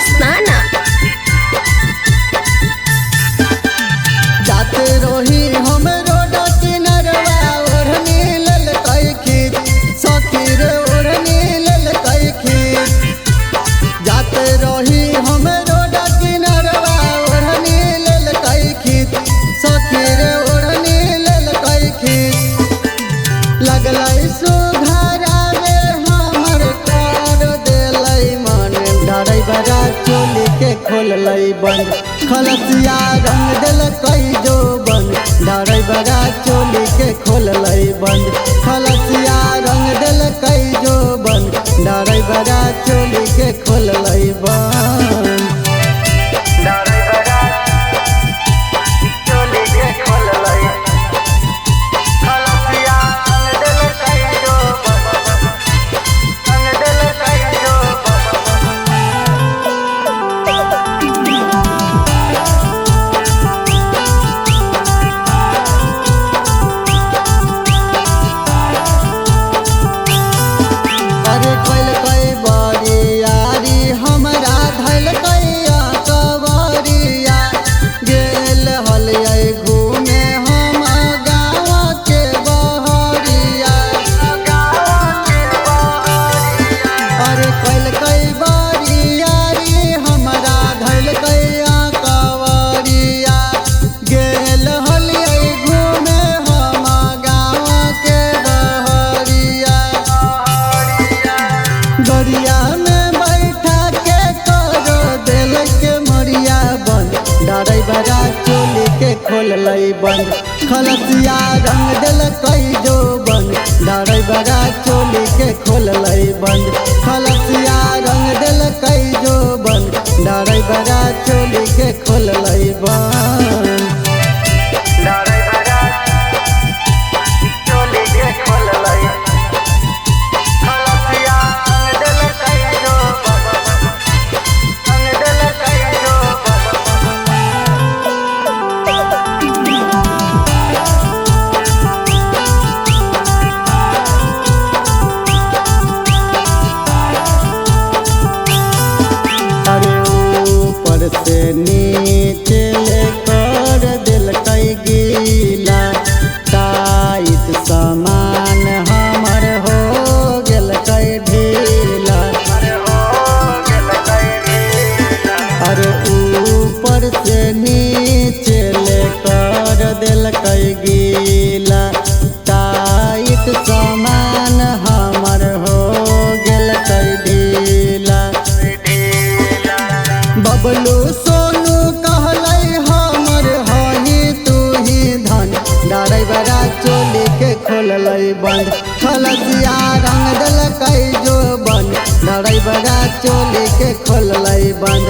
मस्ताना। जाते रही हम रोड किनारवा ओढ़नी लेल कई खींच सखी रे ओढ़नी लेल कई खींच। जाते रही हम रोड किनारवा ओढ़नी लेल कई खींच सखी रे ओढ़नी लेल कई खींच। लगलै सुघरावे हमर कर देलै मन डरै बड़ा चोली के खोललै बंद खलसिया रंग देलकै जो बंद डरै बड़ा चोली के खोललै बंद खलसिया रंग देलकै जो बंद डरै बड़ा चोली के खोललै बंद। अरे कैल कई बरियारी हमरा धैल कैया कवरिया गेल हलियै घूमे हम गाँव के बहरिया। अरे कैल कई बरियारी हमरा धैल कैया कवरिया गेल हलियै घूमे हम गाँव के बहरिया। गरिया में बैठा के करो दिल के मरिया बंद डरै बड़ा चोली के खोललै बंद खलसिया रंग देलकै जो बंद डरै बड़ा चोली के खोललै बंद खलसिया रंग देलकै जो बंद डरै बड़ा चोली के खोललै बंद। अरे ऊपर से नीचे कर दिलकै गीला टाइट सामान हमर हो गेलकै ढीला। अरे ऊपर से नीचे कर दिलकै गीला टाइट सामान हमर हो गेलकै ढीला। बबलू सोनू कहलै हमर हही तू ही धन डरै बड़ा चोली के खोललै बंद खलसिया रंग देलकै जो बंद डरै बड़ा चोली के खोललै बंद